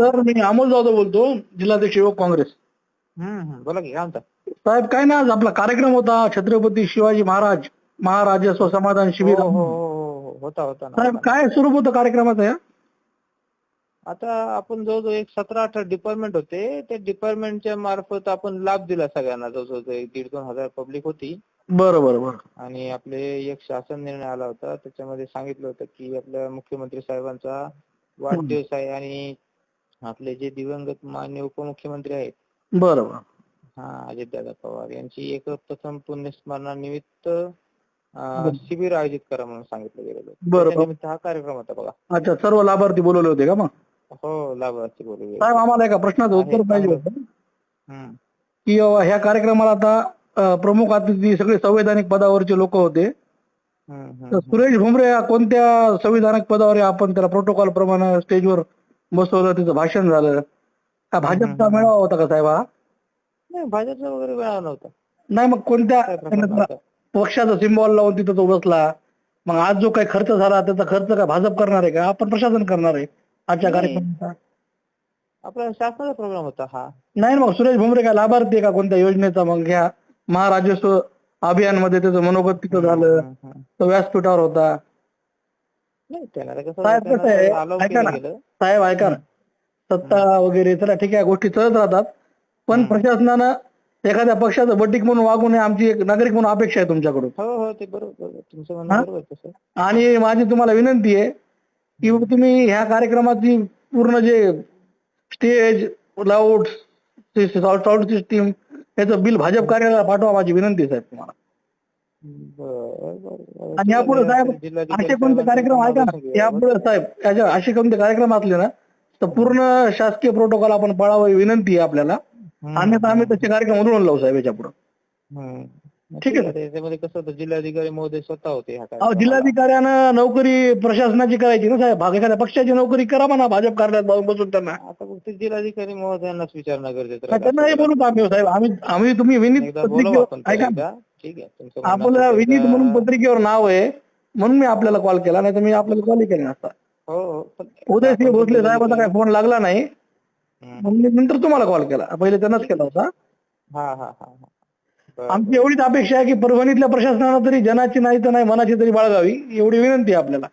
तर मी अमोल जाधव बोलतो, जिल्हाध्यक्ष युवक काँग्रेस. बोला की काय म्हणता? साहेब काय ना, आज आपला कार्यक्रम होता छत्रपती शिवाजी महाराज महाराजस्व समाधान शिबिर. होता होता ना. साहेब काय स्वरूप होतं कार्यक्रमाचं या? आता आपण जवळजवळ एक 17-18 डिपार्टमेंट होते. त्या डिपार्टमेंटच्या मार्फत आपण लाभ दिला सगळ्यांना. जवळजवळ 1,500-2,000 हजार पब्लिक होती. बरं बरं बरं. आणि आपले एक शासन निर्णय आला होता. त्याच्यामध्ये सांगितलं होतं की आपल्या मुख्यमंत्री साहेबांचा वाढदिवस आहे आणि आपले जे दिवंगत माननीय उपमुख्यमंत्री आहेत, बरं बरं. अजितदादा पवार यांची एक प्रथम पुण्यस्मरणानिमित्त शिबिर आयोजित करा म्हणून सांगितलं गेलेलं. बरं. त्यानिमित्त हा कार्यक्रम होता बघा. अच्छा, सर्व लाभार्थी बोलवले होते का मग? हो, लाभार्थी बोलवले. साहेब आम्हाला एका प्रश्नाचं उत्तर पाहिजे होतं की ह्या कार्यक्रमाला आता प्रमुख अतिथी सगळे संवैधानिक पदावरचे लोक होते. तर सुरेश भुमरे या कोणत्या संविधानिक पदावर आहे? आपण त्याला प्रोटोकॉल प्रमाणे स्टेजवर बसवलं, त्याचं भाषण झालं. हा भाजपचा मेळावा होता का साहेब हा? नाही, भाजपचा वगैरे मेळावा नव्हता. नाही, मग कोणत्या नव्हता. पक्षाचा सिम्बॉल लावून तिथं तो बसला? मग आज जो काही खर्च झाला त्याचा खर्च काय भाजप करणार आहे का आपण प्रशासन करणार आहे आजच्या नाही. कार्यक्रमाचा? आपला शासनाचा प्रोग्राम होता हा. नाही, मग सुरेश भुमरे काय लाभार्थी आहे का कोणत्या योजनेचा? मग ह्या महाराजस्व अभियानमध्ये त्याचं मनोगत तिथं झालं, तो व्यासपीठावर होता. नाही, त्याला कसं साहेब कसं आहे, allow ऐका केलं ना गेलं. साहेब, ऐका ना, सत्ता वगैरे चला ठीक आहे, गोष्टी चालत राहतात, पण प्रशासनानं एखाद्या पक्षाचं बटीक म्हणून वागू नये, आमची एक नागरिक म्हणून अपेक्षा आहे तुमच्याकडून. हो, ते बरोबर, तुमचं म्हणणं बरोबर तसं. आणि माझी तुम्हाला विनंती आहे की तुम्ही ह्या कार्यक्रमाची पूर्ण जे स्टेज लाऊड साऊंड सिस्टीम याचं बिल भाजप कार्यालयाला पाठवा, माझी विनंती आहे साहेब तुम्हाला. आणि यापुढे साहेब असे कोणते कार्यक्रम, ऐका ना, यापुढे साहेब असे कोणते कार्यक्रम असले ना तर पूर्ण शासकीय प्रोटोकॉल आपण पाळावं, विनंती आहे आपल्याला. अन्यथा आम्ही तसे कार्यक्रम उधळून लावू साहेब याच्या पुढे. ठीक आहे. त्याच्यामध्ये कसं होतं, जिल्हाधिकारी महोदय स्वतः होते. जिल्हाधिकाऱ्यानं नोकरी प्रशासनाची करायची ना साहेब, एखाद्या पक्षाची नोकरी करा म्हणा भाजप कार्यालयात बसून त्यांना. आता फक्त जिल्हाधिकारी महोदयांनाच विचारणं गरजेचं त्यांनाही बोलू आम्ही साहेब, आम्ही तुम्ही विनीत पत्रिकेवर, ऐका ठीक आहे, आपलं विनीत म्हणून पत्रिकेवर नाव आहे म्हणून मी आपल्याला कॉल केला, नाही तर मी आपल्याला कॉलही केला नसता. उदयसिंह भोसले साहेबांचा काय फोन लागला नाही म्हणून मी नंतर तुम्हाला कॉल केला, पहिले त्यांनाच केला होता. आमची एवढीच अपेक्षा आहे की परभणीतल्या प्रशासनानं तरी जनाची नाही तर नाही मनाची तरी बाळगावी, एवढी विनंती आहे आपल्याला.